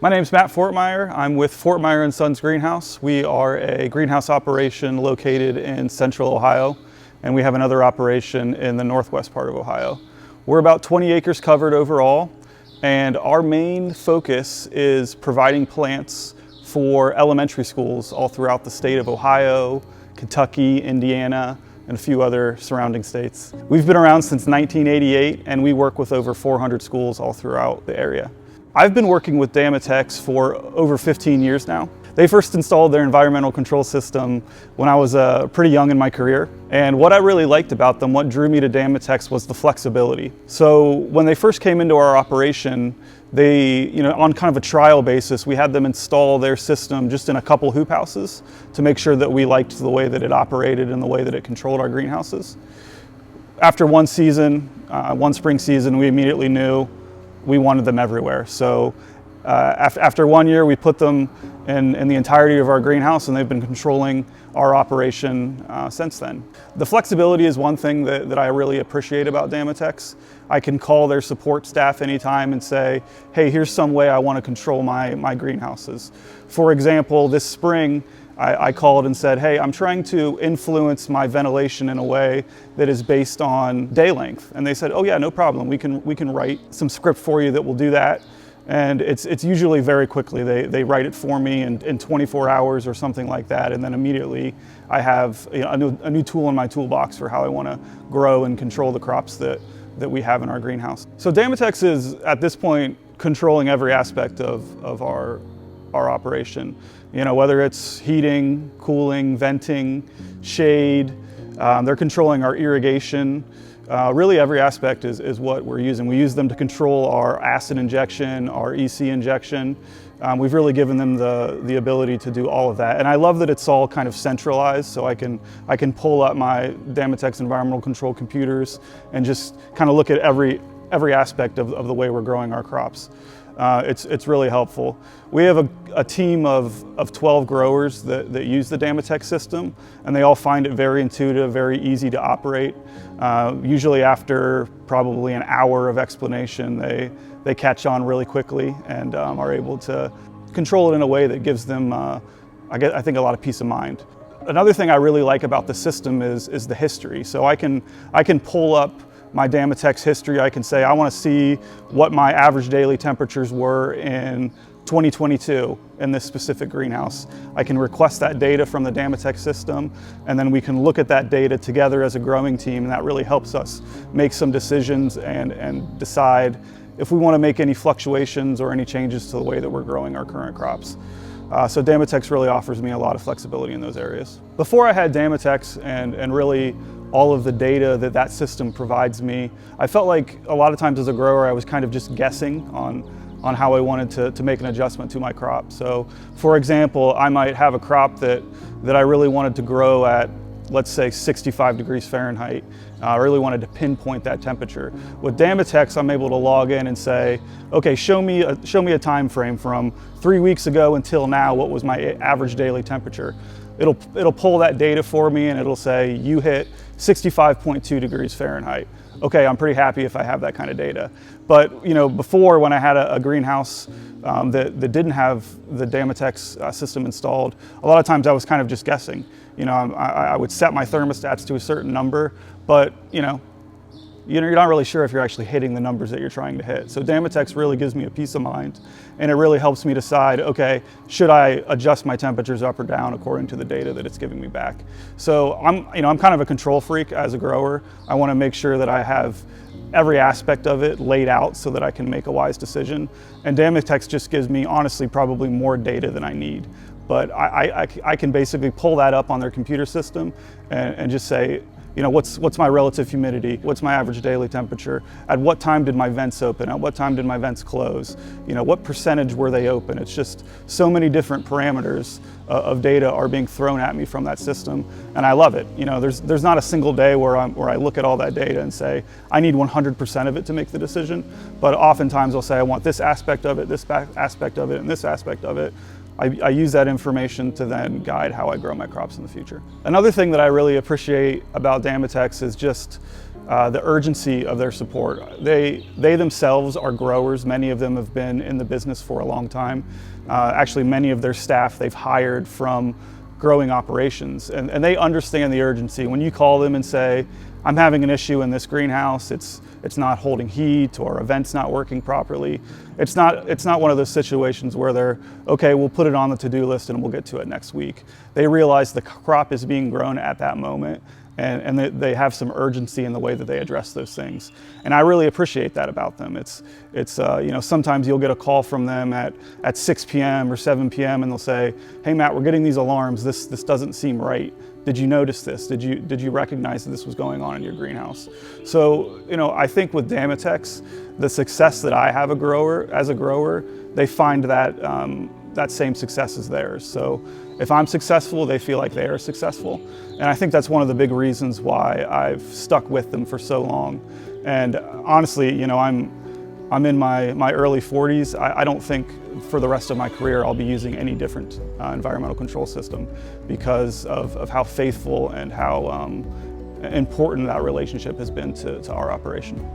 My name is Matt Foertmeyer. I'm with Foertmeyer & Sons Greenhouse. We are a greenhouse operation located in central Ohio, and we have another operation in the northwest part of Ohio. We're about 20 acres covered overall, and our main focus is providing plants for elementary schools all throughout the state of Ohio, Kentucky, Indiana, and a few other surrounding states. We've been around since 1988, and we work with over 400 schools all throughout the area. I've been working with Damatex for over 15 years now. They first installed their environmental control system when I was pretty young in my career. And what I really liked about them, what drew me to Damatex, was the flexibility. So when they first came into our operation, they, on kind of a trial basis, we had them install their system just in a couple hoop houses to make sure that we liked the way that it operated and the way that it controlled our greenhouses. After one season, one spring season, we immediately knew we wanted them everywhere. So after 1 year, we put them in the entirety of our greenhouse, and they've been controlling our operation since then. The flexibility is one thing that I really appreciate about Damatex. I can call their support staff anytime and say, hey, here's some way I want to control my greenhouses. For example, this spring, I called and said, hey, I'm trying to influence my ventilation in a way that is based on day length. And they said, oh yeah, no problem. We can write some script for you that will do that. And it's usually very quickly. They write it for me in 24 hours or something like that. And then immediately I have a new tool in my toolbox for how I want to grow and control the crops that we have in our greenhouse. So Damatex is, at this point, controlling every aspect of our operation. Whether it's heating, cooling, venting, shade, they're controlling our irrigation. Really every aspect is what we're using. We use them to control our acid injection, our EC injection. We've really given them the ability to do all of that. And I love that it's all kind of centralized, so I can pull up my Damatex environmental control computers and just kind of look at every aspect of the way we're growing our crops. It's really helpful. We have a team of 12 growers that use the Damatex system, and they all find it very intuitive, very easy to operate. Usually after probably an hour of explanation, they catch on really quickly and are able to control it in a way that gives them, I think, a lot of peace of mind. Another thing I really like about the system is the history. So I can pull up my Damatex history. I can say, I want to see what my average daily temperatures were in 2022 in this specific greenhouse. I can request that data from the Damatex system, and then we can look at that data together as a growing team, and that really helps us make some decisions and decide if we want to make any fluctuations or any changes to the way that we're growing our current crops. So Damatex really offers me a lot of flexibility in those areas. Before I had Damatex and really all of the data that system provides me, I felt like a lot of times as a grower I was kind of just guessing on how I wanted to make an adjustment to my crop. So for example, I might have a crop that I really wanted to grow at, let's say, 65 degrees Fahrenheit. I really wanted to pinpoint that temperature. With Damatex, I'm able to log in and say, okay, show me a time frame from 3 weeks ago until now, what was my average daily temperature. It'll pull that data for me, and it'll say, you hit 65.2 degrees Fahrenheit. Okay, I'm pretty happy if I have that kind of data. But before, when I had a greenhouse that didn't have the Damatex system installed, a lot of times I was kind of just guessing. I would set my thermostats to a certain number, but you're not really sure if you're actually hitting the numbers that you're trying to hit. So Damatex really gives me a peace of mind, and it really helps me decide, okay, should I adjust my temperatures up or down according to the data that it's giving me back? So I'm kind of a control freak as a grower. I want to make sure that I have every aspect of it laid out so that I can make a wise decision. And Damatex just gives me, honestly, probably more data than I need. But I can basically pull that up on their computer system and just say, what's my relative humidity? What's my average daily temperature? At what time did my vents open? At what time did my vents close? What percentage were they open? It's just so many different parameters of data are being thrown at me from that system, and I love it. There's not a single day where I look at all that data and say, I need 100% of it to make the decision, but oftentimes I'll say, I want this aspect of it, this aspect of it, and this aspect of it. I use that information to then guide how I grow my crops in the future. Another thing that I really appreciate about Damatex is just the urgency of their support. They themselves are growers. Many of them have been in the business for a long time. Actually, many of their staff they've hired from growing operations, and they understand the urgency. When you call them and say, I'm having an issue in this greenhouse, it's not holding heat or a vent's not working properly. It's not one of those situations where they're, okay, we'll put it on the to-do list and we'll get to it next week. They realize the crop is being grown at that moment, and they have some urgency in the way that they address those things. And I really appreciate that about them. It's you know, sometimes you'll get a call from them at 6 p.m. or 7 p.m. and they'll say, hey Matt, we're getting these alarms. This doesn't seem right. Did you notice this? Did you recognize that this was going on in your greenhouse? So, you know, I think with Damatex, the success that I have as a grower, they find that that same success is theirs. So if I'm successful, they feel like they are successful. And I think that's one of the big reasons why I've stuck with them for so long. And honestly, you know, I'm in my early 40s. I don't think for the rest of my career I'll be using any different environmental control system because of how faithful and how important that relationship has been to our operation.